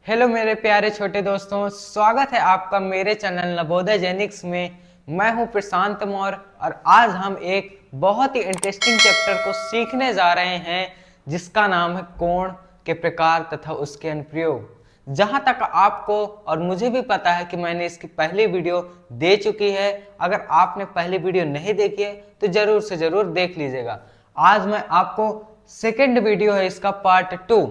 Hello मेरे प्यारे छोटे दोस्तों, स्वागत है आपका मेरे चैनल नवोदय जेनिक्स में। मैं हूं प्रशांत मौर्य और आज हम एक बहुत ही इंटरेस्टिंग चैप्टर को सीखने जा रहे हैं जिसका नाम है कोण के प्रकार तथा उसके अनुप्रयोग। जहां तक आपको और मुझे भी पता है कि मैंने इसकी पहली वीडियो दे चुकी है। अगर आपने पहली वीडियो नहीं देखी है तो जरूर से जरूर देख लीजिएगा। आज मैं आपको सेकेंड वीडियो है इसका पार्ट 2।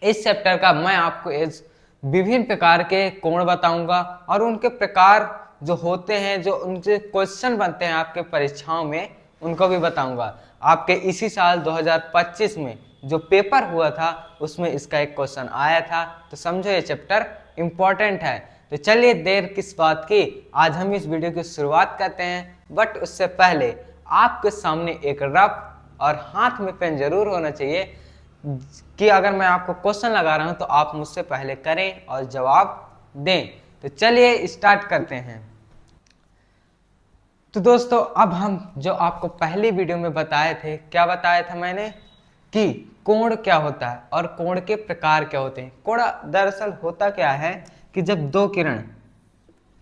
इस चैप्टर का मैं आपको इस विभिन्न प्रकार के कोण बताऊंगा और उनके प्रकार जो होते हैं, जो उनसे क्वेश्चन बनते हैं आपके परीक्षाओं में, उनको भी बताऊंगा। आपके इसी साल 2025 में जो पेपर हुआ था उसमें इसका एक क्वेश्चन आया था, तो समझो ये चैप्टर इंपॉर्टेंट है। तो चलिए देर किस बात की, आज हम इस वीडियो की शुरुआत करते हैं। बट उससे पहले आपके सामने एक रफ और हाथ में पेन जरूर होना चाहिए कि अगर मैं आपको क्वेश्चन लगा रहा हूं तो आप मुझसे पहले करें और जवाब दें। तो चलिए स्टार्ट करते हैं। तो दोस्तों, अब हम जो आपको पहली वीडियो में बताए थे, क्या बताया था मैंने कि कोण क्या होता है और कोण के प्रकार क्या होते हैं। कोण दरअसल होता क्या है कि जब दो किरण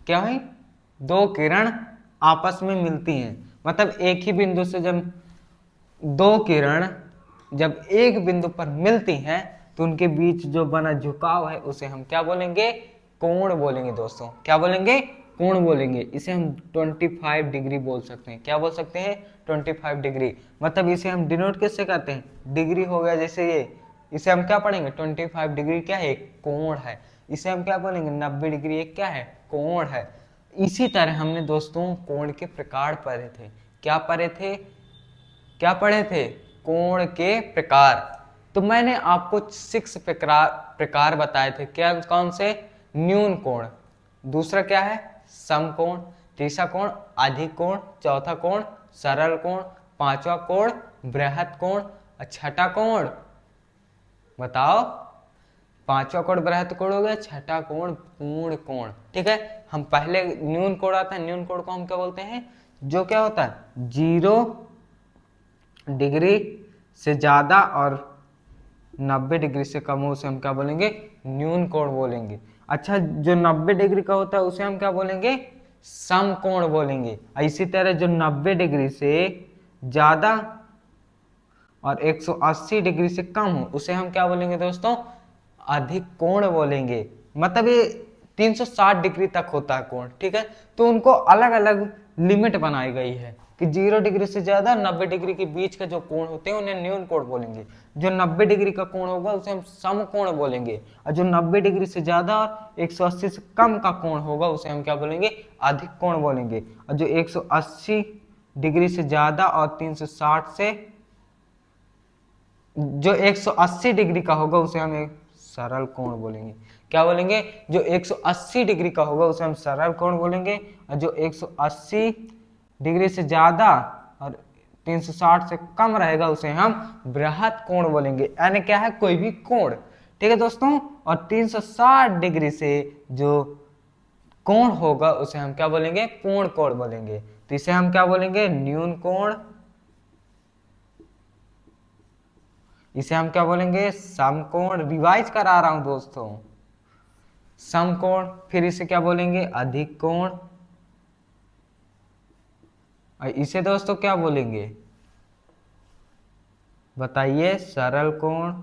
क्या है, दो किरण आपस में मिलती हैं, मतलब एक ही बिंदु से जब दो किरण जब एक बिंदु पर मिलती हैं तो उनके बीच जो बना झुकाव है उसे हम क्या बोलेंगे, कोण बोलेंगे। दोस्तों क्या बोलेंगे, कोण बोलेंगे। इसे हम 25 डिग्री बोल सकते हैं। क्या बोल सकते हैं, 25 डिग्री। मतलब इसे हम डिनोट किससे करते हैं, डिग्री हो गया जैसे ये, इसे हम क्या पढ़ेंगे, 25 डिग्री क्या है, कोण है। इसे हम क्या बोलेंगे, 90 डिग्री एक क्या है, कोण है। इसी तरह हमने दोस्तों कोण के प्रकार पढ़े थे। क्या पढ़े थे, क्या पढ़े थे, कोण के प्रकार। तो मैंने आपको 6 प्रकार बताए थे। क्या, कौन से, न्यून कोण, दूसरा क्या है समकोण, तीसरा कोण अधिक कोण, चौथा कोण सरल कोण, पांचवा कोण बृहत कोण, छठा कोण बताओ, पांचवा कोण बृहत कोण हो गया, छठा कोण पूर्ण कोण। ठीक है, हम पहले न्यून कोण आता है, न्यून कोण को हम क्या बोलते हैं, जो क्या होता है 0 डिग्री से ज्यादा और 90 डिग्री से कम हो उसे हम क्या बोलेंगे, न्यून कोण बोलेंगे। अच्छा, जो 90 डिग्री का होता है उसे हम क्या बोलेंगे, समकोण बोलेंगे। इसी तरह जो 90 डिग्री से ज्यादा और 180 डिग्री से कम हो उसे हम क्या बोलेंगे दोस्तों, अधिक कोण बोलेंगे। मतलब ये 360 डिग्री तक होता है कोण। ठीक है, तो उनको अलग अलग लिमिट बनाई गई है कि 0 डिग्री से ज्यादा 90 डिग्री के बीच का जो कोण होते हैं उन्हें न्यून कोण बोलेंगे। जो 90 डिग्री का कोण होगा उसे हम समकोण बोलेंगे, और जो 90 डिग्री से ज्यादा और 180 से कम का कोण होगा उसे हम क्या बोलेंगे, अधिक कोण बोलेंगे। और जो 180 डिग्री से ज्यादा और 360 से जो 180 डिग्री का होगा उसे हम एक सरल कोण बोलेंगे। क्या बोलेंगे, जो 180 डिग्री का होगा उसे हम सरल कोण बोलेंगे, और जो 180 डिग्री से ज्यादा और 360 से कम रहेगा उसे हम बृहत कोण बोलेंगे। यानी क्या है, कोई भी कोण। ठीक है दोस्तों, और 360 डिग्री से जो कोण होगा उसे हम क्या बोलेंगे, पूर्ण कोण बोलेंगे। तो इसे हम क्या बोलेंगे, न्यून कोण, इसे हम क्या बोलेंगे, समकोण। रिवाइज करा रहा हूं दोस्तों, समकोण। फिर इसे क्या बोलेंगे, अधिक कोण। और इसे दोस्तों क्या बोलेंगे, बताइए, सरल कोण।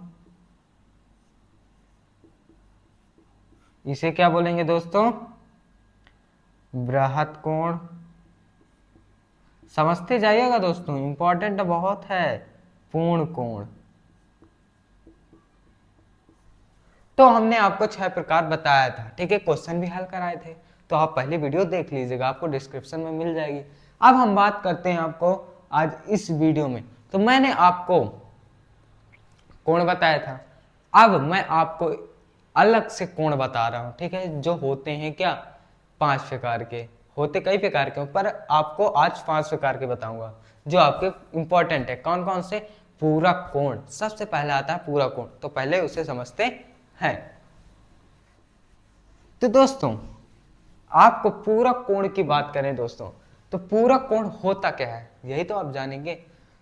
इसे क्या बोलेंगे दोस्तों, बृहत कोण। समझते जाइएगा दोस्तों, इंपॉर्टेंट बहुत है, पूर्ण कोण। तो हमने आपको 6 प्रकार बताया था। ठीक है, क्वेश्चन भी हल कराए थे, तो आप पहले वीडियो देख लीजिएगा, आपको डिस्क्रिप्शन में मिल जाएगी। अब हम बात करते हैं आपको आज इस वीडियो में। तो मैंने आपको कोण बताया था, अब मैं आपको अलग से कोण बता रहा हूं। ठीक है, जो होते हैं क्या, 5 प्रकार के होते, कई प्रकार के, पर आपको आज 5 प्रकार के बताऊंगा जो आपके इंपॉर्टेंट है। कौन कौन से, पूरक कोण। सबसे पहले आता है पूरक कोण, तो पहले उसे समझते हैं। तो दोस्तों, आपको पूरक कोण की बात करें दोस्तों, तो पूरक कोण होता क्या है यही तो आप जानेंगे।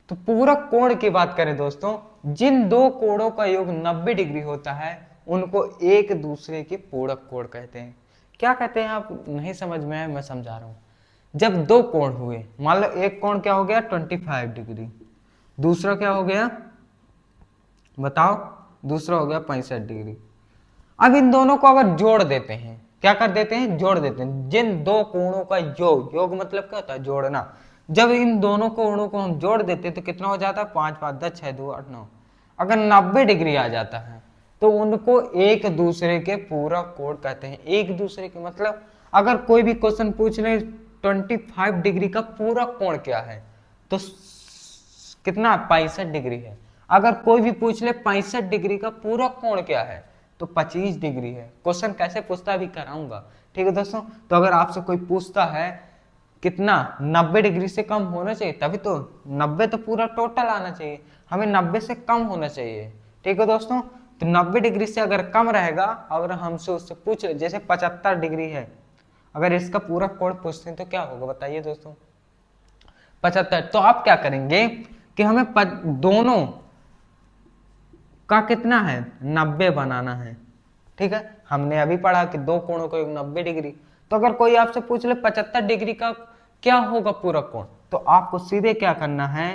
तो पूरक कोण की बात करें दोस्तों, जिन दो कोणों का योग 90 डिग्री होता है उनको एक दूसरे के पूरक कोण कहते हैं। क्या कहते हैं आप नहीं समझ में आए, मैं समझा रहा हूं। जब दो कोण हुए, मान लो एक कोण क्या हो गया 25 डिग्री, दूसरा क्या हो गया बताओ, दूसरा हो गया 65 डिग्री। अब इन दोनों को अगर जोड़ देते हैं, क्या कर देते हैं, जोड़ देते हैं। जिन दो कोणों का योग, योग मतलब क्या होता है, जोड़ना। जब इन दोनों कोणों को हम जोड़ देते हैं तो कितना हो जाता है, 5 5 10 6 2 8 9। अगर 90 डिग्री आ जाता है तो उनको एक दूसरे के पूरक कोण कहते हैं। एक दूसरे के मतलब अगर कोई भी क्वेश्चन पूछ ले 25 डिग्री का पूरक कोण क्या है तो कितना 65 डिग्री है। अगर कोई भी पूछ ले 65 डिग्री का पूरक कोण क्या है तो 25 डिग्री है। क्वेश्चन कैसे पूछता भी कराऊंगा, ठीक है दोस्तों। तो अगर आपसे कोई पूछता है कितना 90 डिग्री से कम होना चाहिए, तभी तो 90 तो पूरा टोटल आना चाहिए, हमें 90 से कम होना चाहिए, ठीक है दोस्तों। तो 90 डिग्री से अगर कम रहेगा, अगर हमसे उससे पूछ जैसे 75 डिग्री है, अगर इसका पूरा कोण पूछते हैं तो क्या होगा बताइए दोस्तों, 75। तो आप क्या करेंगे कि हमें दोनों का कितना है 90 बनाना है, ठीक है। हमने अभी पढ़ा कि दो कोणों को 90 डिग्री। तो अगर कोई आपसे पूछ ले 75 डिग्री का क्या होगा पूरक कोण, तो आपको सीधे क्या करना है,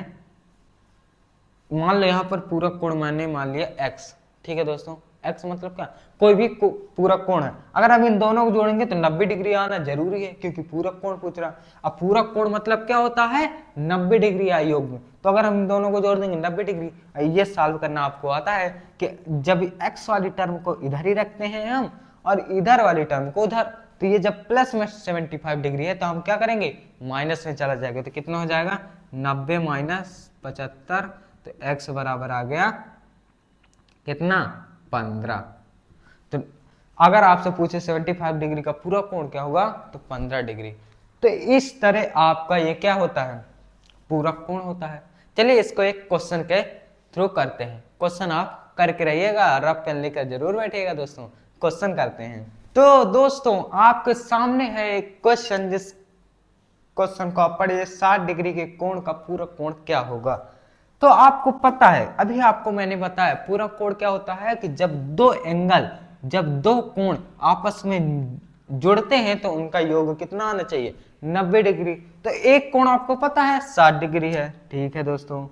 मान लो यहाँ पर पूरक कोण मैंने मान लिया x, ठीक है दोस्तों। x मतलब क्या, कोई भी पूरक कोण है, अगर हम इन दोनों को जोड़ेंगे तो 90 डिग्री आना जरूरी है क्योंकि पूरक कोण पूछ रहा। अब पूरक कोण मतलब क्या होता है, 90 डिग्री आए योग में। तो अगर हम इन दोनों को जोड़ देंगे 90 डिग्री। ये सॉल्व करना आपको आता है कि जब x वाली टर्म को इधर ही रखते हैं हम और इधर वाली टर्म को उधर, तो ये जब प्लस में 75 डिग्री है तो हम क्या करेंगे, माइनस में चला जाएगा। तो कितना हो जाएगा 90 माइनस 75, तो x बराबर आ गया कितना 15। तो अगर आपसे पूछे 75 डिग्री का पूरा कोण क्या होगा तो 15 डिग्री। तो इस तरह आपका ये क्या होता है, पूरक कोण होता है। चलिए इसको एक क्वेश्चन के थ्रू करते हैं। क्वेश्चन आप करके रहिएगा, रफ पेन लेकर जरूर बैठिएगा दोस्तों। क्वेश्चन करते हैं। तो दोस्तों आपके सामने है एक क्वेश्चन, जिस क्वेश्चन को आप पढ़िए 60 डिग्री के कोण का पूरक कोण क्या होगा। तो आपको पता है, अभी आपको मैंने बताया पूरक कोण क्या होता है कि जब दो कोण आपस में जुड़ते हैं तो उनका योग कितना आना चाहिए 90 डिग्री। तो एक कोण आपको पता है 60 डिग्री है, ठीक है दोस्तों।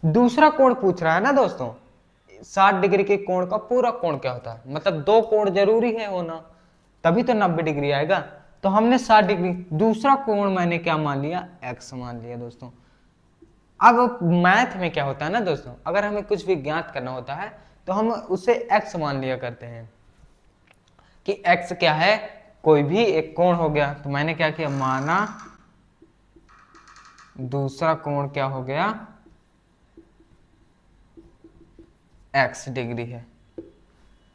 दूसरा कोण पूछ रहा है ना दोस्तों, 60 डिग्री के कोण का पूरक कोण क्या होता है, मतलब दो कोण जरूरी है होना तभी तो 90 डिग्री आएगा। तो हमने 60 डिग्री, दूसरा कोण मैंने क्या मान लिया, x मान लिया दोस्तों। अब मैथ में क्या होता है ना दोस्तों, अगर हमें कुछ भी ज्ञात करना होता है तो हम उसे x मान लिया करते हैं कि x क्या है, कोई भी एक कोण हो गया। तो मैंने क्या किया, माना दूसरा कोण क्या हो गया x डिग्री है।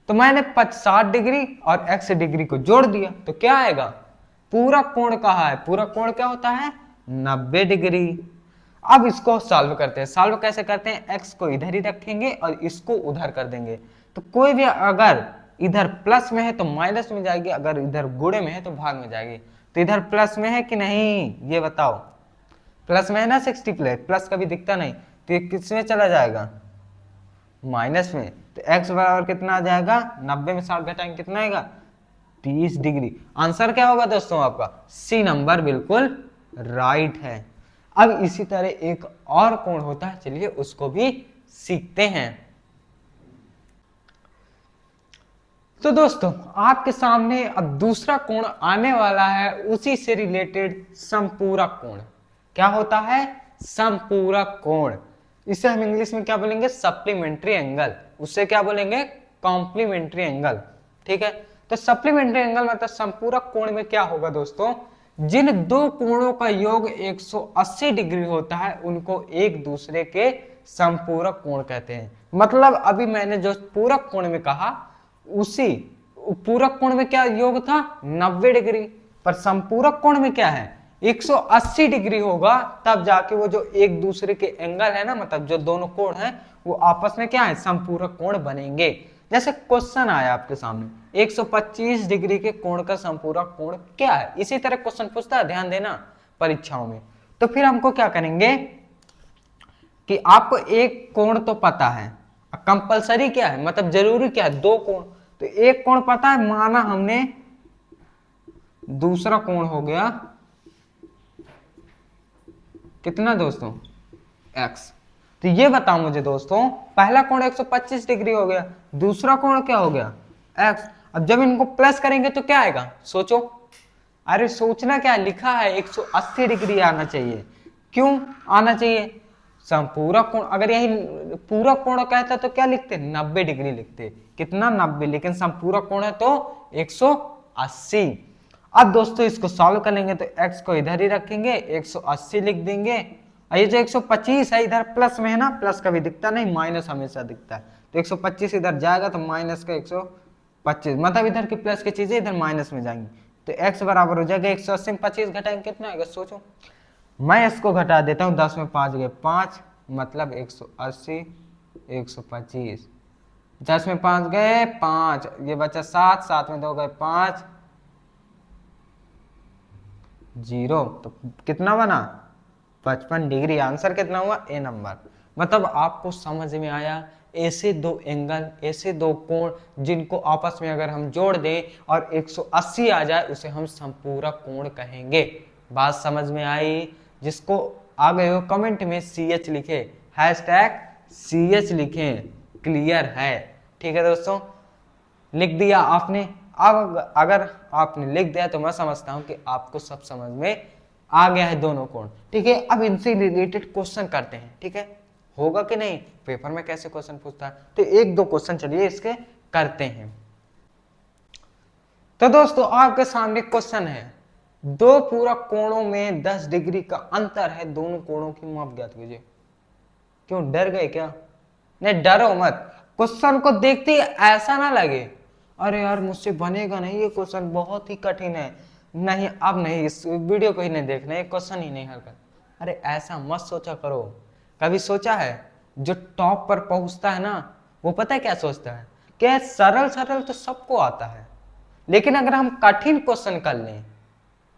तो मैंने 60 डिग्री और x डिग्री को जोड़ दिया तो क्या आएगा, पूरक कोण कहा है, पूरक कोण क्या होता है 90 डिग्री। अब इसको सॉल्व करते हैं। सॉल्व कैसे करते हैं, x को इधर ही रखेंगे और इसको उधर कर देंगे। तो कोई भी अगर इधर प्लस में है तो माइनस में जाएगी, अगर इधर गुणे में है तो भाग में जाएगी। तो इधर प्लस में है कि नहीं ये बताओ, प्लस में है ना 60 प्लस कभी दिखता नहीं, तो ये किस में चला जाएगा, माइनस में। तो x बराबर कितना आ जाएगा, 90 में 60 घटाएंगे कितना आएगा 30 डिग्री। आंसर क्या होगा दोस्तों आपका, सी नंबर बिल्कुल राइट है। अब इसी तरह एक और कोण होता है, चलिए उसको भी सीखते हैं। तो दोस्तों आपके सामने अब दूसरा कोण आने वाला है, उसी से रिलेटेड समपूरक कोण। क्या होता है, समपूरक कोण। इसे हम इंग्लिश में क्या बोलेंगे, सप्लीमेंट्री एंगल, उससे क्या बोलेंगे कॉम्प्लीमेंट्री एंगल, ठीक है। तो सप्लीमेंट्री एंगल मतलब संपूरक कोण में क्या होगा दोस्तों, जिन दो कोणों का योग 180 डिग्री होता है उनको एक दूसरे के संपूरक कोण कहते हैं। मतलब अभी मैंने जो पूरक कोण में कहा, उसी पूरक कोण में क्या योग था 90 डिग्री, पर संपूरक कोण में क्या है 180 डिग्री होगा, तब जाके वो जो एक दूसरे के एंगल है ना, मतलब जो दोनों कोण हैं वो आपस में क्या है संपूरक कोण बनेंगे। जैसे क्वेश्चन आया आपके सामने 125 डिग्री के कोण का संपूरक कोण क्या है, इसी तरह क्वेश्चन पूछता है, ध्यान देना परीक्षाओं में। तो फिर हमको क्या करेंगे कि आपको एक कोण तो पता है, कंपलसरी क्या है, मतलब जरूरी क्या है, दो कोण। तो एक कोण पता है, माना हमने, दूसरा कोण हो गया कितना दोस्तों, x। तो ये बताओ मुझे दोस्तों, पहला कोण 125 डिग्री हो गया, दूसरा कोण क्या हो गया, x। अब जब इनको प्लस करेंगे तो क्या आएगा, सोचो। अरे सोचना क्या, लिखा है 180 डिग्री आना चाहिए। क्यों आना चाहिए, संपूरक कोण। अगर यही पूरक कोण कहता तो क्या लिखते, 90 डिग्री लिखते। कितना, 90। लेकिन संपूरक कोण है तो 180। अब दोस्तों इसको सॉल्व करेंगे तो x को इधर ही रखेंगे, 180 लिख देंगे। और ये जो 125 है इधर प्लस में है ना, प्लस कभी दिखता नहीं, माइनस हमेशा दिखता है। तो 125 इधर जाएगा तो माइनस का 125, मतलब इधर की प्लस की चीजें इधर माइनस में जाएंगी। तो x बराबर हो जाएगा 180 में 25 घटाएंगे कितना आएगा, सोचो। मैं इसको घटा देता हूँ, 10 में 5 गए 5, मतलब 180 125, 10 में 5 गए 5, ये बचा 7, 7 में 2 गए 5, 0। तो कितना बना, 55 डिग्री। आंसर कितना हुआ, ए नंबर। मतलब आपको समझ में आया, ऐसे दो एंगल, ऐसे दो कोण जिनको आपस में अगर हम जोड़ दें और 180 आ जाए उसे हम संपूरक कोण कहेंगे। बात समझ में आई, जिसको आ गए हो कमेंट में CH लिखे, हैशटैग CH लिखें, क्लियर है। ठीक है दोस्तों, लिख दिया आपने। अब अगर आपने लिख दिया तो मैं समझता हूं कि आपको सब समझ में आ गया है दोनों कोण। ठीक है, अब इनसे रिलेटेड क्वेश्चन करते हैं। ठीक है, होगा कि नहीं, पेपर में कैसे क्वेश्चन पूछता है, तो एक दो क्वेश्चन चलिए इसके करते हैं। तो दोस्तों आपके सामने क्वेश्चन है, दो पूरक कोणों में 10 डिग्री का अंतर है, दोनों कोणों की माप ज्ञात कीजिए। क्यों डर गए क्या, नहीं डरो मत। क्वेश्चन को देखते ही ऐसा ना लगे अरे यार मुझसे बनेगा नहीं, ये क्वेश्चन बहुत ही कठिन है, नहीं अब नहीं, इस वीडियो को ही नहीं देखना, ये क्वेश्चन ही नहीं हल कर। अरे ऐसा मत सोचा करो। कभी सोचा है, जो टॉप पर पहुंचता है ना, वो पता है क्या सोचता है, क्या सरल सरल तो सबको आता है, लेकिन अगर हम कठिन क्वेश्चन कर लें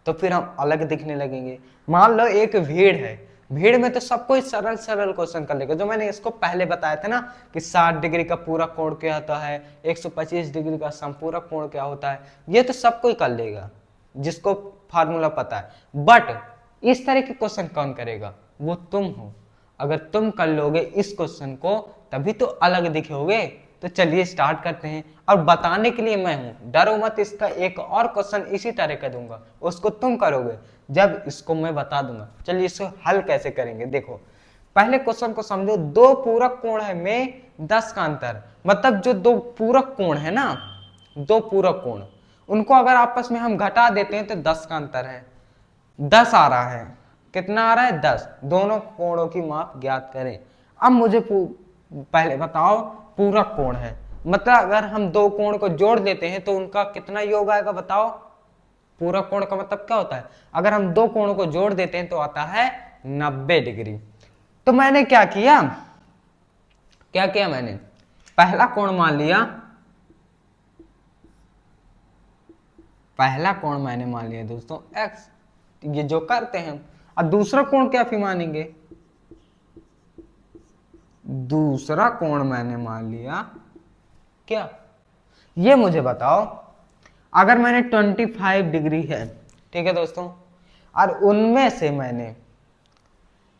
तो फिर हम अलग दिखने लगेंगे। मान लो एक भीड़ है, भीड़ में तो सबको ही सरल सरल क्वेश्चन कर लेगा, जो मैंने इसको पहले बताया था ना कि 60 डिग्री का पूरक कोण क्या होता है, 125 डिग्री का संपूरक कोण क्या होता है, ये तो सबको ही कर लेगा जिसको फार्मूला पता है। बट इस तरह के क्वेश्चन कौन करेगा, वो तुम हो। अगर तुम कर लोगे इस क्वेश्चन को तभी तो अलग दिखोगे। तो चलिए स्टार्ट करते हैं, और बताने के लिए मैं हूं, डरो मत। इसका एक और क्वेश्चन इसी तरह का दूंगा, उसको तुम करोगे जब इसको मैं बता दूंगा। चलिए इसको हल कैसे करेंगे, देखो पहले क्वेश्चन को समझो। दो पूरक कोण है में 10 का अंतर, मतलब जो दो पूरक कोण है ना, दो पूरक कोण, उनको अगर आपस में हम घटा देते हैं तो 10 का अंतर है, 10 आ रहा है। कितना आ रहा है, 10। दोनों कोणों की माप ज्ञात करें। अब मुझे पहले बताओ, पूरक कोण है मतलब अगर हम दो कोण को जोड़ देते हैं तो उनका कितना योग आएगा, बताओ। पूरक कोण का मतलब क्या होता है, अगर हम दो कोणों को जोड़ देते हैं तो आता है 90 डिग्री। तो मैंने क्या किया, मैंने पहला कोण मान लिया, पहला कोण मैंने मान लिया दोस्तों x, ये जो करते हैं। और दूसरा कोण क्या फिर मानेंगे, दूसरा कोण मैंने मान लिया क्या, ये मुझे बताओ। अगर मैंने 25 डिग्री है, ठीक है दोस्तों, और उनमें से मैंने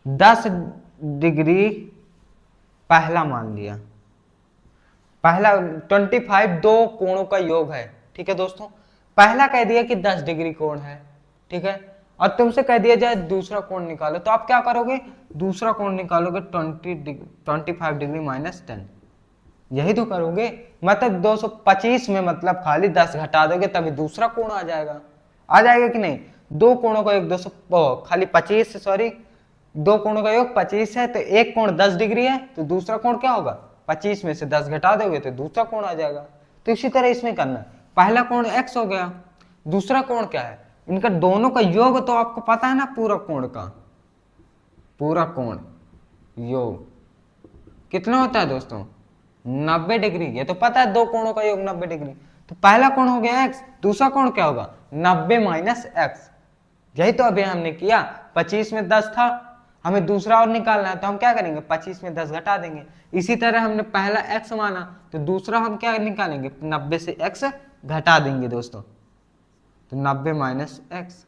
10 डिग्री पहला मान लिया, पहला 25 दो कोणों का योग है, ठीक है दोस्तों। पहला कह दिया कि 10 डिग्री कोण है, ठीक है, और तुमसे कह दिया जाए दूसरा कोण निकालो, तो आप क्या करोगे, दूसरा कोण निकालोगे 25 डिग्री माइनस 10, यही तो करोगे। मतलब 225 में मतलब खाली 10 घटा दोगे तभी दूसरा कोण आ जाएगा, आ जाएगा कि नहीं। दो कोणों का योग 200 खाली 25, सॉरी, दो कोणों का योग 25 है, तो एक कोण 10 डिग्री है, तो दूसरा कोण क्या होगा, 25 में से 10 घटा दोगे तो दूसरा कोण आ जाएगा। तो इसी तरह इसमें करना, पहला कोण x हो गया, दूसरा कोण क्या है, इनका दोनों का योग तो आपको पता है ना, पूरक कोण का, पूरक कोण योग कितना होता है दोस्तों, 90 डिग्री। ये तो पता है दो कोणों का योग 90 डिग्री। तो पहला कोण हो गया x, दूसरा कोण क्या होगा 90 माइनस x। यही तो अभी हमने किया, 25 में 10 था, हमें दूसरा और निकालना है, तो हम क्या करेंगे 25 में 10 घटा देंगे। इसी तरह हमने पहला x माना, तो दूसरा हम क्या निकालेंगे 90 से x घटा देंगे दोस्तों, तो 90 माइनस x।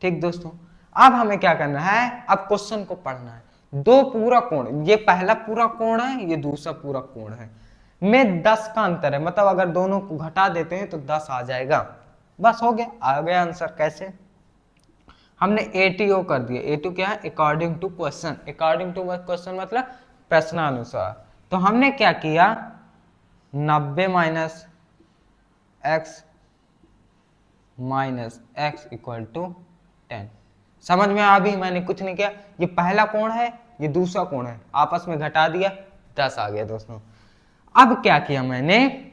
ठीक दोस्तों, अब हमें क्या करना है, अब क्वेश्चन को पढ़ना है। दो पूरा कोण, ये पहला पूरा कोण है, ये दूसरा पूरा कोण है, में 10 का अंतर है, मतलब अगर दोनों को घटा देते हैं तो 10 आ जाएगा। बस हो गया, आ गया आंसर। कैसे, हमने ATO कर दिया। ATO क्या है, according to question. According to question मतलब प्रश्नानुसार। तो हमने क्या किया, 90 माइनस x इक्वल टू 10। समझ में आ भी, मैंने कुछ नहीं किया, ये पहला कोण है, ये दूसरा कोण है, आपस में घटा दिया, 10 आ गया दोस्तों। अब क्या किया मैंने,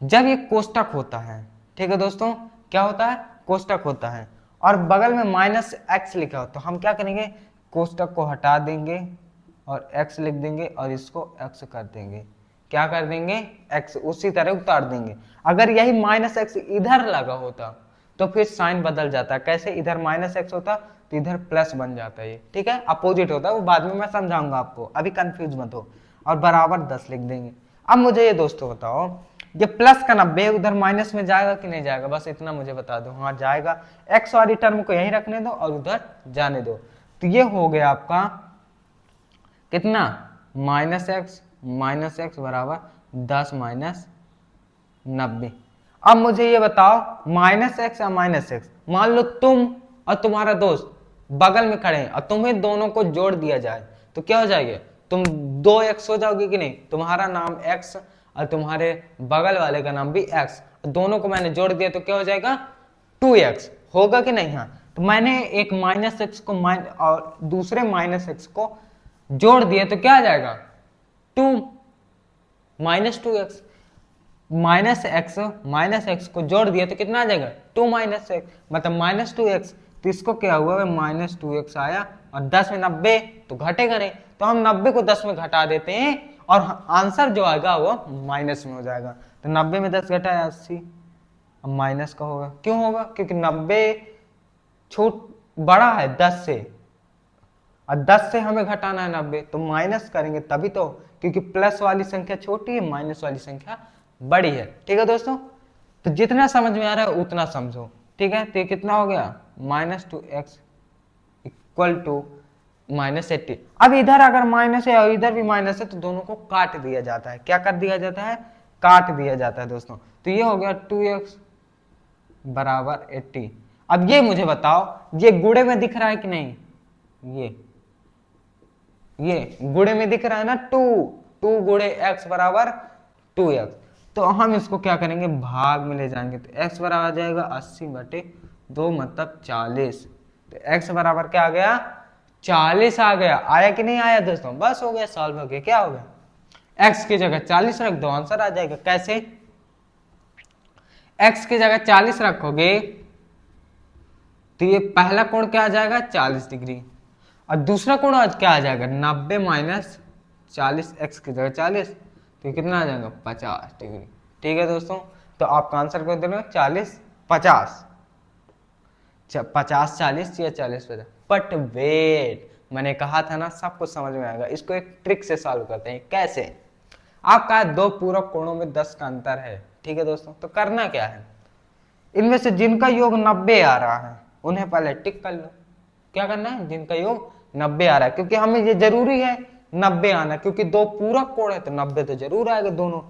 जब ये कोष्टक होता है, ठीक है दोस्तों, क्या होता है, कोष्टक होता है, और बगल में माइनस x लिखा हो, तो हम क्या करेंगे, कोष्टक को हटा देंगे और x लिख देंगे और इसको x कर देंगे। क्या कर देंगे, x उसी तरह उतार देंगे। अगर यही माइनस x इधर लगा होता तो फिर साइन बदल जाता। कैसे, इधर माइनस x होता तो इधर प्लस बन जाता है, ठीक है, अपोजिट होता है, वो बाद में मैं समझाऊंगा आपको, अभी कंफ्यूज मत हो। और बराबर 10 लिख देंगे। अब मुझे ये दोस्तों बताओ, ये प्लस का 90 उधर माइनस में जाएगा कि नहीं जाएगा, बस इतना मुझे बता दो। हाँ जाएगा, x वाली टर्म को यहीं रखने दो और उधर जाने दो। तो ये हो गया आपका कितना, माइनस एक्स बराबर 10 माइनस 90। अब मुझे ये बताओ, माइनस एक्स या माइनस एक्स, मान लो तुम और तुम्हारा दोस्त बगल में खड़े हैं और तुम्हें दोनों को जोड़ दिया जाए तो क्या हो जाएगा, तुम 2x हो जाओगे कि नहीं, तुम्हारा नाम x और तुम्हारे बगल वाले का नाम भी x, दोनों को मैंने जोड़ दिया तो क्या हो जाएगा 2x, होगा कि नहीं। हाँ, तो मैंने एक माइनस एक्स को और दूसरे माइनस एक्स को जोड़ दिया तो क्या आ जाएगा 2 माइनस 2x, माइनस एक्स को जोड़ दिया तो कितना आ जाएगा 2 माइनस एक्स, मतलब माइनस 2x। तो इसको क्या हुआ, माइनस 2x आया और 10 में 90 तो घटेगा नहीं, तो हम 90 को 10 में घटा देते हैं और आंसर जो आएगा वो माइनस में हो जाएगा। तो 90 में 10 घटाया 80, अब माइनस का होगा। क्यों होगा, क्योंकि 90 छूट बड़ा है 10 से और 10 से हमें घटाना है 90, तो माइनस करेंगे तभी तो, क्योंकि प्लस वाली संख्या छोटी है, माइनस वाली संख्या बड़ी है। ठीक है दोस्तों, तो जितना समझ में आ रहा है उतना समझो। ठीक है, तो ये कितना हो गया, minus 2x equal to minus 80। अब इधर अगर माइनस है और इधर भी माइनस है तो दोनों को काट दिया जाता है। क्या कर दिया जाता है, काट दिया जाता है दोस्तों। तो ये हो गया 2x बराबर 80। अब ये मुझे बताओ, ये गुणे में दिख रहा है कि नहीं, ये गुणे में दिख रहा है ना, 2 गुणे x बराबर 2x। तो हम इसको क्या करेंगे, भाग में ले जाएंगे, तो x बराबर आ जाएगा 80/2 मतलब 40। तो x बराबर क्या आ गया, 40 आ गया। आया कि नहीं आया दोस्तों, बस हो गया, सॉल्व हो गया। क्या हो गया, x की जगह 40 रख दो, आंसर आ जाएगा। कैसे, x की जगह 40 रखोगे तो ये पहला कोण क्या आ जाएगा 40 डिग्री और दूसरा कोण आज क्या आ जाएगा 90 माइनस 40, x की जगह 40 तो कितना आ जाएगा 50 डिग्री। ठीक है दोस्तों, तो आपका आंसर कर दो 40 50, 50 40 या 40 50। बट वेट, मैंने कहा था ना सब कुछ समझ में आएगा। इसको एक ट्रिक से सॉल्व करते हैं। कैसे, आपका दो पूरक कोणों में 10 का अंतर है। ठीक है दोस्तों, तो करना क्या है, इनमें से जिनका योग 90 आ रहा है उन्हें पहले टिक कर लो। क्या करना है, जिनका योग 90 आ रहा है, क्योंकि हमें ये जरूरी है 90 आना, क्योंकि दो पूरक कोण है तो 90 तो जरूर आएगा दोनों।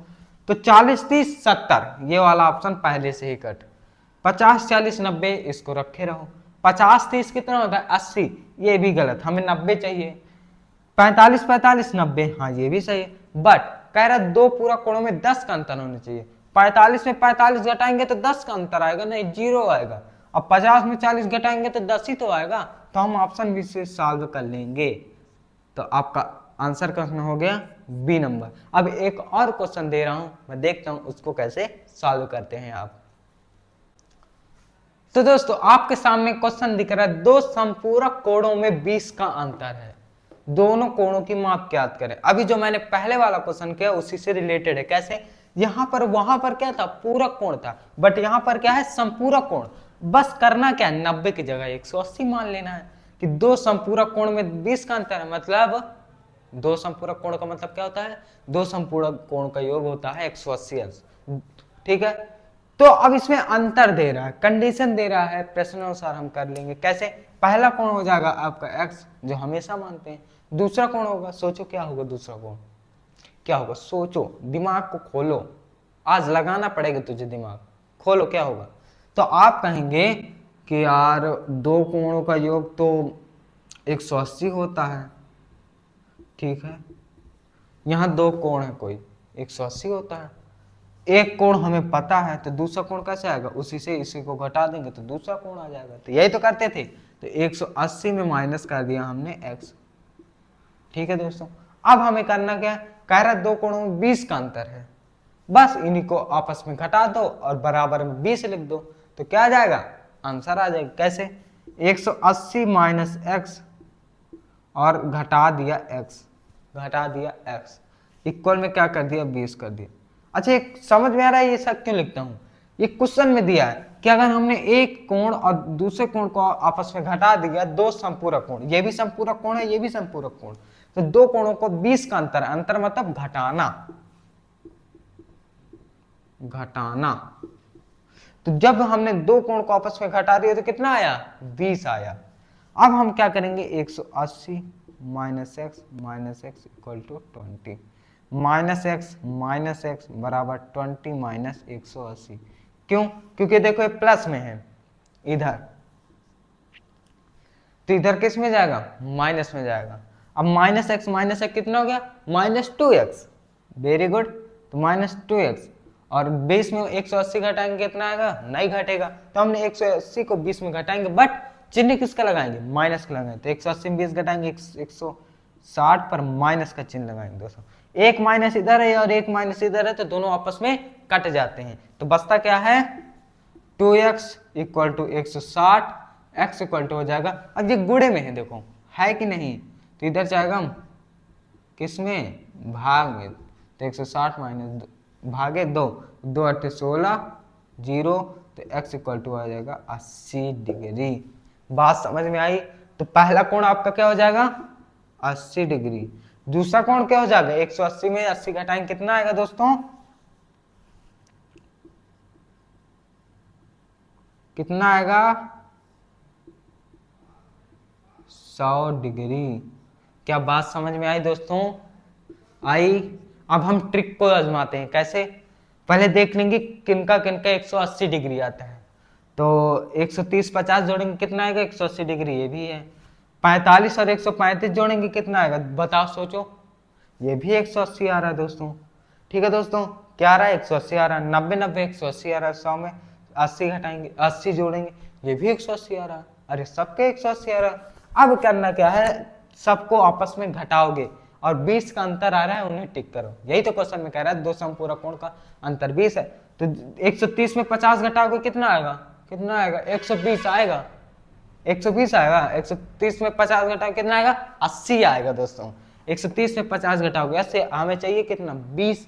तो 40 30 70 ये वाला ऑप्शन पहले से ही कट। 50 40 90 इसको रखे रहो। 50 30 कितना होता है 80, ये भी गलत, हमें 90 चाहिए। 45 45 90, हाँ ये भी सही है, बट कह रहा दो पूरक कोणों में 10 का अंतर होना चाहिए। 45 में 45 घटाएंगे तो 10 का अंतर आएगा, नहीं 0 आएगा। अब 50 में 40 घटाएंगे तो 10 ही तो आएगा, तो हम ऑप्शन बी से सॉल्व कर लेंगे। तो आपका आंसर क्वेश्चन हो गया बी नंबर। अब एक और क्वेश्चन दे रहा हूं, मैं देखता हूं उसको कैसे सॉल्व करते हैं आप। तो दोस्तों आपके सामने क्वेश्चन दिख रहा है, दो संपूरक कोणों में 20 का अंतर है, दोनों कोणों की माप ज्ञात करें। अभी जो मैंने पहले वाला क्वेश्चन किया उसी से रिलेटेड है। कैसे, यहां पर वहां पर क्या था पूरक कोण था, बट यहां पर क्या है संपूरक कोण। बस करना क्या है, 90 की जगह 180 मान लेना है। कि दो समपूरक कोण में 20 का अंतर है, मतलब दो समपूरक कोण का मतलब क्या होता है, दो समपूरक कोण का योग होता है 180 अंश। ठीक है, तो अब इसमें अंतर दे रहा है, कंडीशन दे रहा है, प्रश्नानुसार हम कर लेंगे। कैसे? पहला कोण हो जाएगा आपका x, जो हमेशा मानते हैं। दूसरा कोण होगा, सोचो क्या होगा दूसरा कोण, क्या होगा, सोचो, दिमाग को खोलो, आज लगाना पड़ेगा तुझे दिमाग, खोलो क्या होगा। तो आप कहेंगे कि यार दो कोणों का योग तो 180 होता है, ठीक है, यहाँ दो कोण है कोई, 180 होता है, एक कोण हमें पता है, तो दूसरा कोण कैसे आएगा, उसी से इसी को घटा देंगे तो दूसरा कोण आ जाएगा। तो यही तो करते थे, तो 180 में माइनस कर दिया हमने x। ठीक है दोस्तों, अब हमें करना क्या, कह रहा है दो कोणों में 20 का अंतर है, बस इन्हीं को आपस में घटा दो और बराबर में 20 लिख दो, तो क्या आ जाएगा, आंसर आ जाएगा। कैसे, 180 माइनस एक्स और घटा दिया x, घटा दिया x इक्वल में क्या कर दिया, 20 कर दिया। अच्छा, एक समझ में आ रहा है ये सब क्यों लिखता हूं, ये क्वेश्चन में दिया है कि अगर हमने एक कोण और दूसरे कोण को आपस में घटा दिया, दो संपूरक कोण, ये भी संपूरक कोण है, ये भी संपूरक कोण, तो दो कोणों को 20 का अंतर, अंतर मतलब घटाना, घटाना। तो जब हमने दो कोण को आपस में घटा दिया तो कितना आया, 20 आया। अब हम क्या करेंगे, 180 minus x equal to 20, minus x बराबर 20 माइनस 180। क्यों, क्योंकि देखो ये प्लस में है इधर, तो इधर किस में जाएगा, माइनस में जाएगा। अब माइनस एक्स कितना हो गया, माइनस 2x, वेरी गुड, तो माइनस 2x, और 20 में 180 घटाएंगे कितना आएगा, नहीं घटेगा, तो हमने 180 को 20 में घटाएंगे, बट चिन्ह किसका लगाएंगे, माइनस का लगाएंगे, तो 180 में 20 घटाएंगे 160 पर माइनस का चिन्ह लगाएंगे दोस्तों। एक माइनस इधर है और एक माइनस इधर है, तो दोनों आपस में कट जाते हैं, तो बचता क्या है, 2x equal to 160, x equal to हो जाएगा, अब ये गुणे में है देखो, है कि नहीं, तो इधर जाएगा किस में, भाग में, तो 160 माइनस भागे 2, 2 8 16 0, तो x इक्वल टू आ जाएगा 80 डिग्री। बात समझ में आई, तो पहला कोण आपका क्या हो जाएगा, 80 डिग्री, दूसरा कोण क्या हो जाएगा, 180 में 80 घटाएंगे कितना आएगा दोस्तों, कितना आएगा, 100 डिग्री। क्या बात समझ में आई दोस्तों, आई। अब हम ट्रिक को आजमाते हैं, कैसे, पहले देख लेंगे किनका किनका 180 डिग्री आता है, तो 130 50 जोड़ेंगे कितना आएगा, 180 डिग्री, ये भी है, 45 और 135 जोड़ेंगे कितना आएगा, बताओ सोचो, ये भी 180 आ रहा है दोस्तों। ठीक है दोस्तों, क्या आ रहा है, 180 आ रहा है, 90 90 180 आ रहा है, 100 में 80 घटाएंगे, 80 जोड़ेंगे, ये भी 180 आ रहा है, अरे सबके 180 आ रहा है। अब करना क्या है, सबको आपस में घटाओगे और 20 का अंतर आ रहा है, उन्हें टिक करो, यही तो क्वेश्चन में कह रहा है, दो समपूरक कोण का अंतर 20 है, तो 130 में 50 घटाओगे कितना आएगा, कितना आएगा, 120 आएगा, 120 आएगा, 130 में 50 घटाओगे कितना आएगा, 80 आएगा दोस्तों। 130 में 50 घटाओगे, ऐसे हमें चाहिए कितना, 20।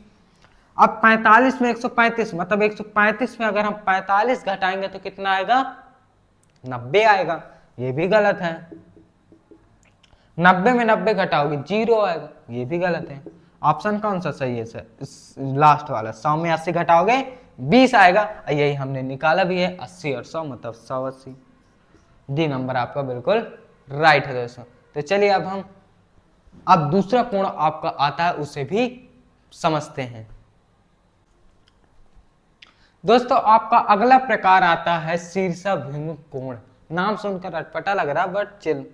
अब 45 में 135, मतलब 135 में अगर हम 45 घटाएंगे तो कितना आएगा, 90 आएगा, ये भी गलत है। 90 में 90 घटाओगे 0 आएगा, ये भी गलत है। ऑप्शन कौन सा सही है सर, लास्ट वाला, 100 में 80 घटाओगे 20 आएगा, यही हमने निकाला भी है, 80 और 100 मतलब 180, डी नंबर आपका बिल्कुल राइट है दोस्तों। तो चलिए अब दूसरा कोण आपका आता है, उसे भी समझते हैं दोस्तों। आपका अगला प्रकार आता है शीर्षाभिमुख कोण, नाम सुनकर अटपटा लग रहा बट चिल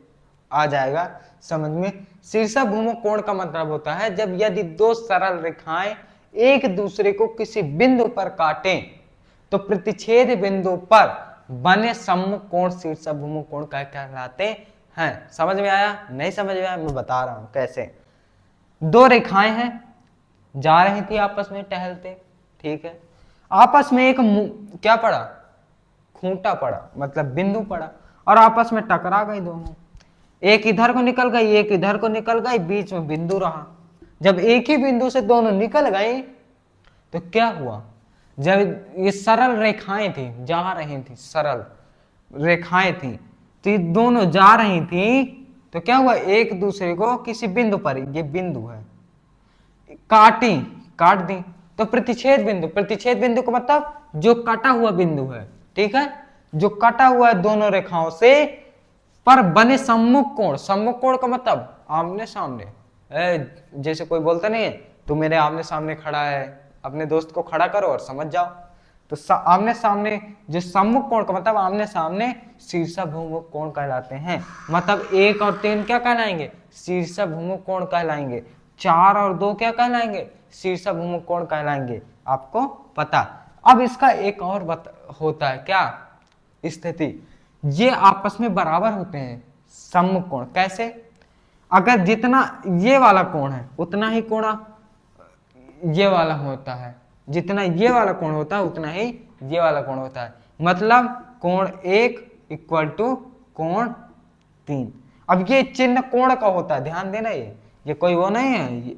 आ जाएगा समझ में। शीर्षाभिमुख कोण का मतलब होता है जब यदि दो सरल रेखाएं एक दूसरे को किसी बिंदु पर काटें तो प्रतिच्छेद बिंदु पर बने सम्मुख कोण शीर्षाभिमुख कोण कहलाते हैं। समझ में आया, नहीं समझ में आया, मैं बता रहा हूं कैसे। दो रेखाएं हैं, जा रही थी आपस में टहलते, ठीक है, आपस में एक क्या पड़ा, खूंटा पड़ा, मतलब बिंदु पड़ा, और आपस में टकरा गई दोनों, एक इधर को निकल गई, एक इधर को निकल गई, बीच में बिंदु रहा। जब एक ही बिंदु से दोनों निकल गए तो क्या हुआ, जब ये सरल रेखाएं थी, जा रही थी, सरल रेखाएं थी, तो ये दोनों जा रही थी, तो क्या हुआ, एक दूसरे को किसी बिंदु पर, ये बिंदु है, काट दी, तो प्रतिच्छेद बिंदु का मतलब जो कटा हुआ बिंदु है, ठीक है, जो कटा हुआ है दोनों रेखाओं से, पर बने सम्मुख कोण का मतलब आमने सामने। जैसे कोई बोलता नहीं है, तू मेरे आमने सामने खड़ा है, अपने दोस्त को खड़ा करो और समझ जाओ। तो आमने सामने, जो सम्मुख कोण का मतलब आमने सामने, शीर्षा भूमुख कोण कहलाते हैं। मतलब 1 और 3 क्या कहलाएंगे, शीर्षा भूमुख कोण कहलाएंगे। 4 और 2 क्या कहलाएंगे, शीर्षा भूमुख कोण कहलाएंगे। आपको पता। अब इसका एक और होता है क्या स्थिति, ये आपस में बराबर होते हैं सम्मुख कोण। कैसे, अगर जितना ये वाला कोण है उतना ही कोण ये वाला होता है, जितना ये वाला कोण होता है उतना ही ये वाला कोण होता है। मतलब कोण 1 इक्वल टू कोण 3। अब ये चिन्ह कोण का होता है, ध्यान देना, ये कोई वो नहीं है, ये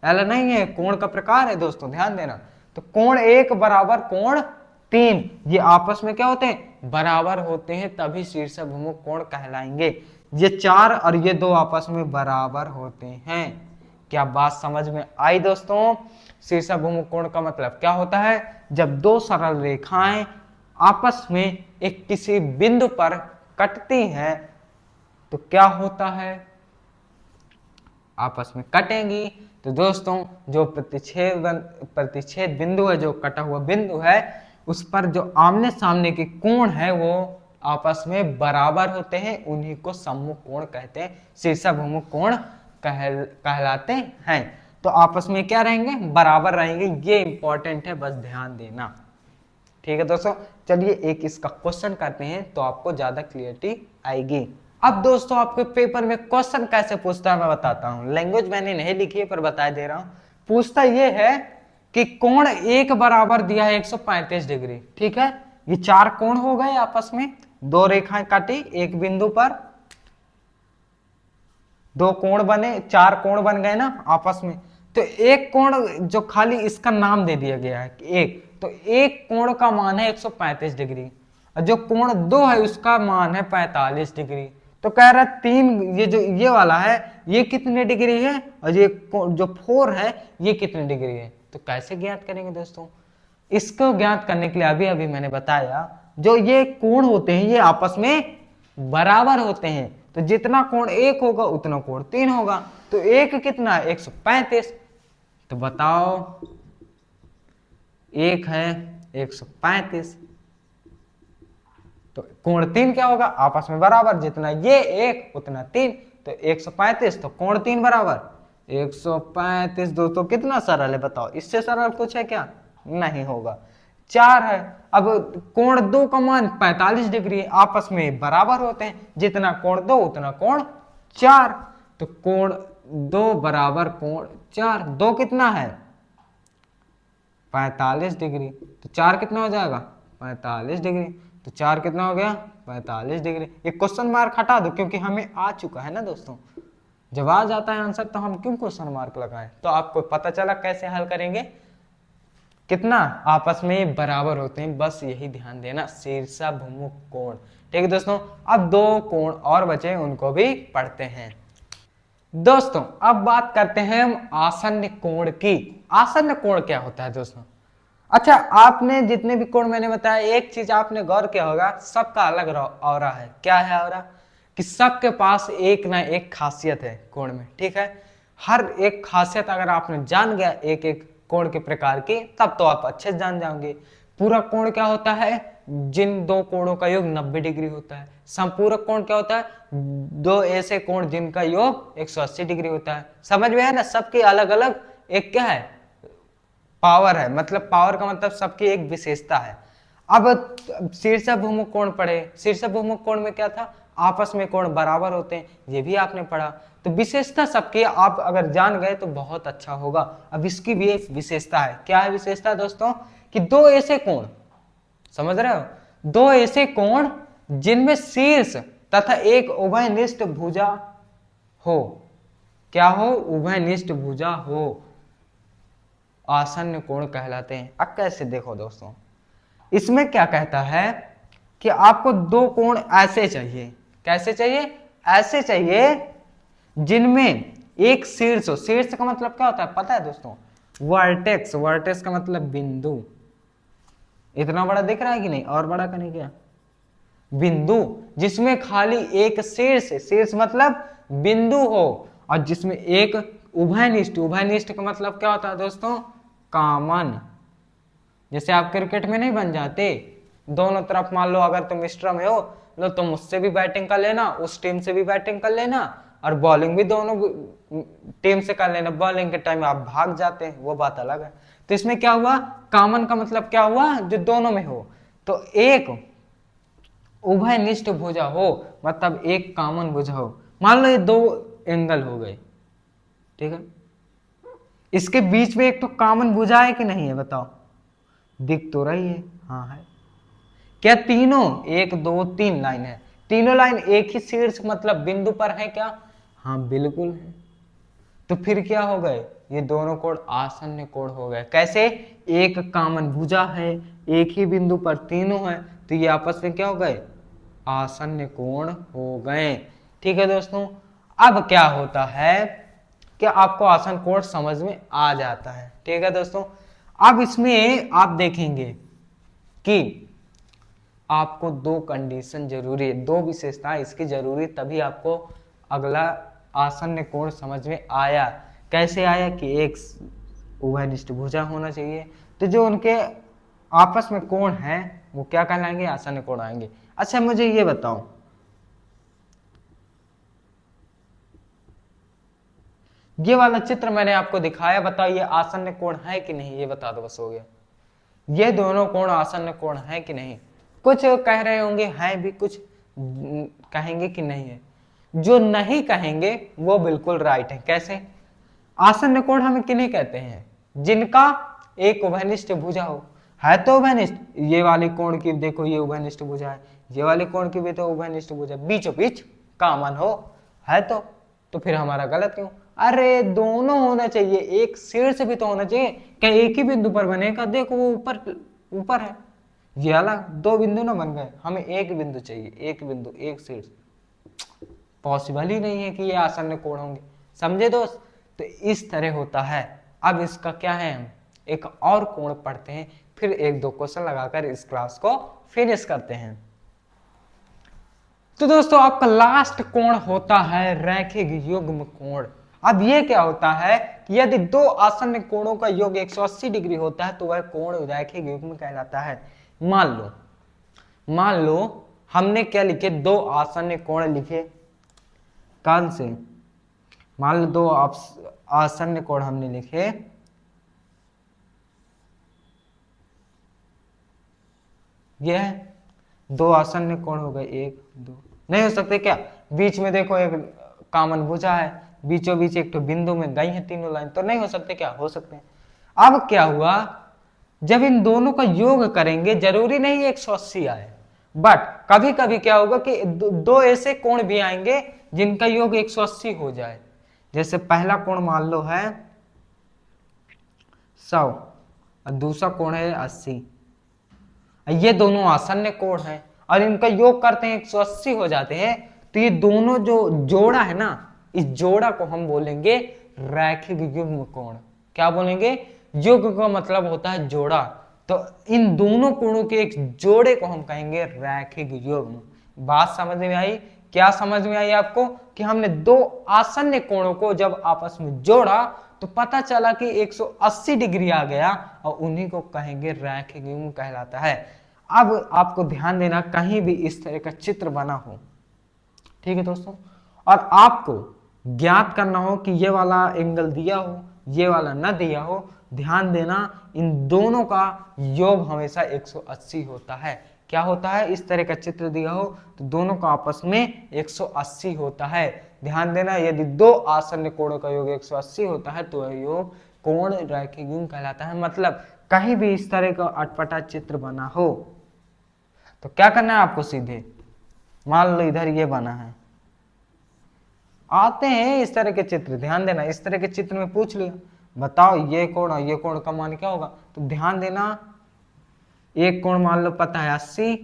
एल नहीं है, कोण का प्रकार है दोस्तों, ध्यान देना। तो कोण 1 बराबर कोण 3, ये आपस में क्या होते हैं, बराबर होते हैं, तभी शीर्ष भूमुख कोण कहलाएंगे। ये 4 और ये 2 आपस में बराबर होते हैं। क्या बात समझ में आई दोस्तों? शीर्ष भूमुख कोण का मतलब क्या होता है, जब दो सरल रेखाएं आपस में एक किसी बिंदु पर कटती हैं तो क्या होता है, आपस में कटेंगी। तो दोस्तों जो प्रतिच्छेद बिंदु है, जो कटा हुआ बिंदु है, उस पर जो आमने सामने के कोण है वो आपस में बराबर होते हैं, उन्हीं को सम्मुख कोण कहते हैं, शीर्ष भूमुख कोण कहलाते हैं। तो आपस में क्या रहेंगे, बराबर रहेंगे, ये इंपॉर्टेंट है, बस ध्यान देना। ठीक है दोस्तों, चलिए एक इसका क्वेश्चन करते हैं तो आपको ज्यादा क्लियरिटी आएगी। अब दोस्तों आपके पेपर में क्वेश्चन कैसे पूछता है मैं बताता हूं। लैंग्वेज मैंने नहीं लिखी है पर बता दे रहा हूं। पूछता ये है कि कोण 1 बराबर दिया है 135 डिग्री, ठीक है। ये 4 कोण हो गए आपस में, 2 रेखाएं काटी एक बिंदु पर, 2 कोण बने, 4 कोण बन गए ना आपस में। तो एक कोण जो खाली इसका नाम दे दिया गया है एक, तो एक कोण का मान है 135 डिग्री, और जो कोण 2 है उसका मान है 45 डिग्री। तो कह रहा है 3, ये जो ये वाला है ये कितने डिग्री है, और ये जो 4 है ये कितने डिग्री है। तो कैसे ज्ञात करेंगे दोस्तों, इसको ज्ञात करने के लिए अभी अभी मैंने बताया, जो ये कोण होते हैं ये आपस में बराबर होते हैं। तो जितना कोण 1 होगा उतना कोण 3 होगा। तो 1 कितना है, 135। तो बताओ, 1 है 135, तो कोण 3 क्या होगा, आपस में बराबर, जितना ये 1 उतना 3, तो 135, तो कोण 3 बराबर 135। दोस्तों कितना सरल है बताओ, इससे सरल कुछ है क्या, नहीं होगा। 4 है, अब कोण 2 का मान 45 डिग्री है, आपस में बराबर होते हैं, जितना कोण 2 उतना कोण 4। तो कोण 2 बराबर कोण 4, 2 कितना है 45 डिग्री, तो 4 कितना हो जाएगा 45 डिग्री, तो 4 कितना हो गया 45 डिग्री। ये क्वेश्चन मार्क हटा दो क्योंकि हमें आ चुका है ना दोस्तों, जब आ जाता है आंसर तो हम क्यों क्वेश्चन मार्क लगाएं। तो आपको पता चला कैसे हल करेंगे, कितना आपस में बराबर होते हैं, बस यही ध्यान देना, शीर्ष भूमुख कोण। ठीक है दोस्तों, अब 2 कोण और बचे, उनको भी पढ़ते हैं। दोस्तों अब बात करते हैं हम आसन्न कोण की। आसन्न कोण क्या होता है दोस्तों? अच्छा, आपने जितने भी कोण मैंने बताया, एक चीज आपने गौर किया होगा, सबका अलग ऑरा है। क्या है ऑरा? कि सबके पास एक ना एक खासियत है कोण में, ठीक है। हर एक खासियत अगर आपने जान गया एक एक कोण के प्रकार की, तब तो आप अच्छे से जान जाओगे। पूरक कोण क्या होता है? जिन 2 कोणों का योग 90 डिग्री होता है। संपूरक कोण क्या होता है? 2 ऐसे कोण जिनका योग 180 डिग्री होता है। समझ में है ना, सबकी अलग अलग एक क्या है, पावर है। मतलब पावर का मतलब सबकी एक विशेषता है। अब शीर्ष भूमुख कोण पढ़े, शीर्ष भूमुख कोण में क्या था, आपस में कोण बराबर होते हैं, ये भी आपने पढ़ा। तो विशेषता सबकी आप अगर जान गए तो बहुत अच्छा होगा। अब इसकी भी एक विशेषता है। क्या है विशेषता दोस्तों? कि 2 ऐसे कोण, समझ रहे हो, 2 ऐसे कोण जिनमें शीर्ष तथा एक उभयनिष्ठ भुजा हो। क्या हो? उभयनिष्ठ भुजा हो, आसन्न कोण कहलाते हैं। अब कैसे देखो दोस्तों, इसमें क्या कहता है कि आपको दो कोण ऐसे चाहिए, कैसे चाहिए, ऐसे चाहिए जिनमें एक शीर्ष हो। शीर्ष का मतलब क्या होता है पता है दोस्तों, वर्टेक्स। वर्टेक्स का मतलब बिंदु। इतना बड़ा दिख रहा है कि नहीं, और बड़ा करने क्या, बिंदु जिसमें खाली एक शीर्ष, शीर्ष मतलब बिंदु हो, और जिसमें एक उभयनिष्ठ। उभयनिष्ठ का मतलब क्या होता है दोस्तों, कॉमन। जैसे आप क्रिकेट में नहीं बन जाते, दोनों तरफ मान लो अगर तुम स्ट्रम में हो, लो तुम उससे भी बैटिंग कर लेना, उस टीम से भी बैटिंग कर लेना, और बॉलिंग भी दोनों टीम से कर लेना। बॉलिंग के टाइम आप भाग जाते हैं, वो बात अलग है। तो इसमें क्या हुआ, कॉमन का मतलब क्या हुआ, जो दोनों में हो। तो एक उभयनिष्ठ भुजा हो मतलब एक कॉमन भुजा हो। मान लो ये दो एंगल हो गए, ठीक है, इसके बीच में एक तो कॉमन भुजा है कि नहीं है, बताओ, दिख तो रही है, हाँ है। क्या तीनों, एक दो तीन लाइन है, तीनों लाइन एक ही शीर्ष मतलब बिंदु पर है क्या, हाँ बिल्कुल है। तो फिर क्या हो गए, ये दोनों कोण आसन्न कोण हो गए। कैसे, एक कॉमन भुजा है, एक ही बिंदु पर तीनों है, तो ये आपस में क्या हो गए, आसन्न कोण हो गए। ठीक है दोस्तों, अब क्या होता है कि आपको आसन कोण समझ में आ जाता है। ठीक है दोस्तों, अब इसमें आप देखेंगे कि आपको दो कंडीशन जरूरी है, दो विशेषताएं इसकी जरूरी, तभी आपको अगला आसन्न कोण समझ में आया। कैसे आया कि एक उभयनिष्ठ भुजा होना चाहिए, तो जो उनके आपस में कोण है वो क्या कहलाएंगे, आसन्न कोण आएंगे। अच्छा मुझे ये बताओ, ये वाला चित्र मैंने आपको दिखाया, बताओ ये आसन्न कोण है कि नहीं, ये बता दो बस, हो गया। ये दोनों कोण आसन्न कोण है कि नहीं, कुछ कह रहे होंगे है भी, कुछ कहेंगे कि नहीं है। जो नहीं कहेंगे वो बिल्कुल राइट है। कैसे, आसन्न कोण हम किन्हें कहते हैं, जिनका एक उभयनिष्ठ भुजा हो, है तो उभयनिष्ठ। ये वाले कोण की देखो, ये उभयनिष्ठ भुजा है, ये वाले कोण की भी तो उभयनिष्ठ भुजा, बीचों बीच कॉमन हो, है तो फिर हमारा गलत क्यों। अरे दोनों होना चाहिए, एक शीर्ष भी तो होना चाहिए। क्या एक ही बिंदु पर बनेगा, देखो वो ऊपर ऊपर है, ये अलग, दो बिंदु ना बन गए, हमें एक बिंदु चाहिए, एक बिंदु एक शीर्ष। पॉसिबल ही नहीं है कि ये आसन्न कोण होंगे, समझे दोस्त। तो इस तरह होता है। अब इसका क्या है, हम एक और कोण पढ़ते हैं, फिर एक दो क्वेश्चन लगाकर इस क्लास को फिनिश करते हैं। तो दोस्तों आपका लास्ट कोण होता है रैखिक युग्म कोण। अब ये क्या होता है कि यदि दो आसन्न कोणों का योग 180 डिग्री होता है तो वह कोण रैखिक युग्म कहलाता है। मान लो हमने क्या लिखे, दो आसन्न कोण लिखे, कौन से, मान लो दो आसन्न कोण हमने लिखे, ये है दो आसन्न कोण हो गए, एक दो, नहीं हो सकते क्या, बीच में देखो एक कॉमन भुजा है, बीचों बीच एक तो बिंदु में गई है तीनों लाइन, तो नहीं हो सकते क्या, हो सकते हैं। अब क्या हुआ, जब इन दोनों का योग करेंगे, जरूरी नहीं 180 आए, बट कभी कभी क्या होगा कि दो ऐसे कोण भी आएंगे जिनका योग 180 हो जाए। जैसे पहला कोण मान लो है 100 और दूसरा कोण है 80, ये दोनों आसन्न कोण हैं और इनका योग करते हैं 180 हो जाते हैं, तो ये दोनों जो जोड़ा है ना, इस जोड़ा को हम बोलेंगे रैखिक युग्म कोण। क्या बोलेंगे, युग्म का मतलब होता है जोड़ा, तो इन दोनों कोणों के एक जोड़े को हम कहेंगे रैखिक युग्म। बात समझ में आई, क्या समझ में आई आपको कि हमने दो आसन्न कोणों को जब आपस में जोड़ा तो पता चला कि 180 डिग्री आ गया और उन्हीं को कहेंगे रैखिक युग्म कहलाता है। अब आपको ध्यान देना, कहीं भी इस तरह का चित्र बना हो, ठीक है दोस्तों, और आपको ज्ञात करना हो कि ये वाला एंगल दिया हो, ये वाला ना दिया हो, ध्यान देना इन दोनों का योग हमेशा 180 होता है। क्या होता है, इस तरह का चित्र दिया हो तो दोनों का आपस में 180 होता है। ध्यान देना, यदि दो आसन्न कोणों का योग 180 होता है तो यह योग कोण रैखिक युग्म कहलाता है। मतलब कहीं भी इस तरह का अटपटा चित्र बना हो तो क्या करना है आपको, सीधे मान लो इधर ये बना है, आते हैं इस तरह के चित्र, ध्यान देना इस तरह के चित्र में पूछ लिया, बताओ ये कोण और ये कोण का मान क्या होगा, तो ध्यान देना एक कोण मान लो पता है 80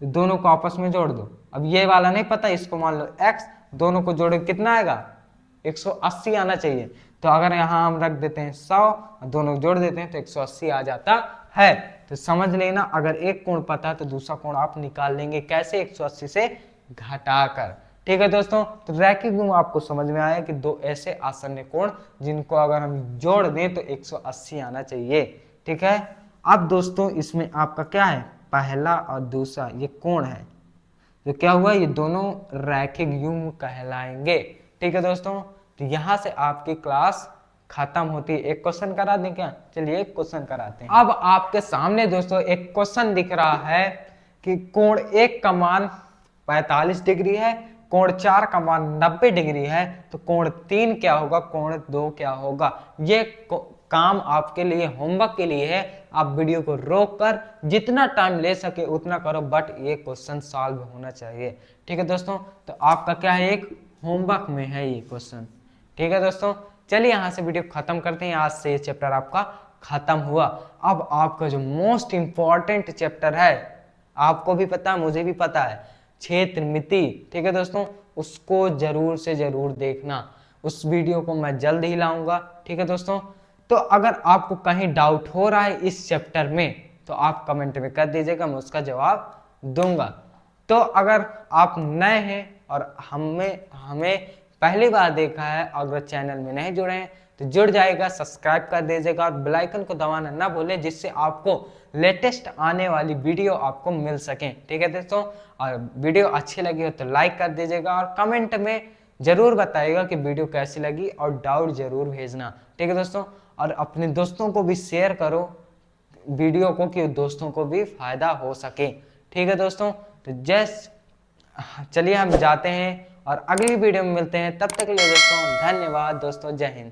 तो दोनों को आपस में जोड़ दो। अब ये वाला नहीं पता, इसको मान लो x, दोनों को जोड़े कितना आएगा 180 आना चाहिए। तो अगर यहाँ हम रख देते हैं 100 और दोनों जोड़ देते हैं तो 180 आ जाता है। तो समझ लेना, अगर एक कोण पता है तो दूसरा कोण आप निकाल लेंगे कैसे, 180 से घटाकर। ठीक है दोस्तों, तो रैखिक गुण आपको समझ में आया कि दो ऐसे आसन्न कोण जिनको अगर हम जोड़ दें तो 180 आना चाहिए। ठीक है, अब दोस्तों इसमें आपका क्या है, पहला और दूसरा ये कोण है, तो क्या हुआ, ये दोनों रैखिक युग्म कहलाएंगे। ठीक है दोस्तों, तो यहां से आपकी क्लास खत्म होती है। एक क्वेश्चन करा दें क्या, चलिए एक क्वेश्चन कराते हैं। अब आपके सामने दोस्तों एक क्वेश्चन दिख रहा है कि कोण 1 का मान 45 डिग्री है, कोण 4 का मान 90 डिग्री है, तो कोण 3 क्या होगा, कोण 2 क्या होगा। ये काम आपके लिए, होमवर्क के लिए है। आप वीडियो को रोक कर जितना टाइम ले सके उतना करो, बट ये क्वेश्चन सॉल्व होना चाहिए। ठीक है दोस्तों, तो आपका क्या है, एक होमवर्क में है ये क्वेश्चन। ठीक है दोस्तों, चलिए यहाँ से वीडियो खत्म करते हैं। आज से ये चैप्टर आपका खत्म हुआ। अब आपका जो मोस्ट इंपॉर्टेंट चैप्टर है, आपको भी पता है, मुझे भी पता है, क्षेत्रमिति। ठीक है दोस्तों, उसको जरूर से जरूर देखना। उस वीडियो को मैं जल्द ही लाऊंगा। ठीक है दोस्तों, तो अगर आपको कहीं डाउट हो रहा है इस चैप्टर में तो आप कमेंट में कर दीजिएगा, मैं उसका जवाब दूंगा। तो अगर आप नए हैं और हमें पहली बार देखा है, अगर चैनल में नहीं जुड़े हैं तो जुड़ जाएगा, सब्सक्राइब कर दीजिएगा और बेल आइकन को दबाना ना भूलें, जिससे आपको लेटेस्ट आने वाली वीडियो आपको मिल सके। ठीक है दोस्तों, और वीडियो अच्छी लगी हो तो लाइक कर दीजिएगा और कमेंट में जरूर बताइएगा कि वीडियो कैसी लगी और डाउट जरूर भेजना। ठीक है दोस्तों, और अपने दोस्तों को भी शेयर करो वीडियो को कि दोस्तों को भी फायदा हो सके। ठीक है दोस्तों, तो चलिए हम जाते हैं और अगली वीडियो में मिलते हैं। तब तक के लिए दोस्तों धन्यवाद दोस्तों, जय हिंद।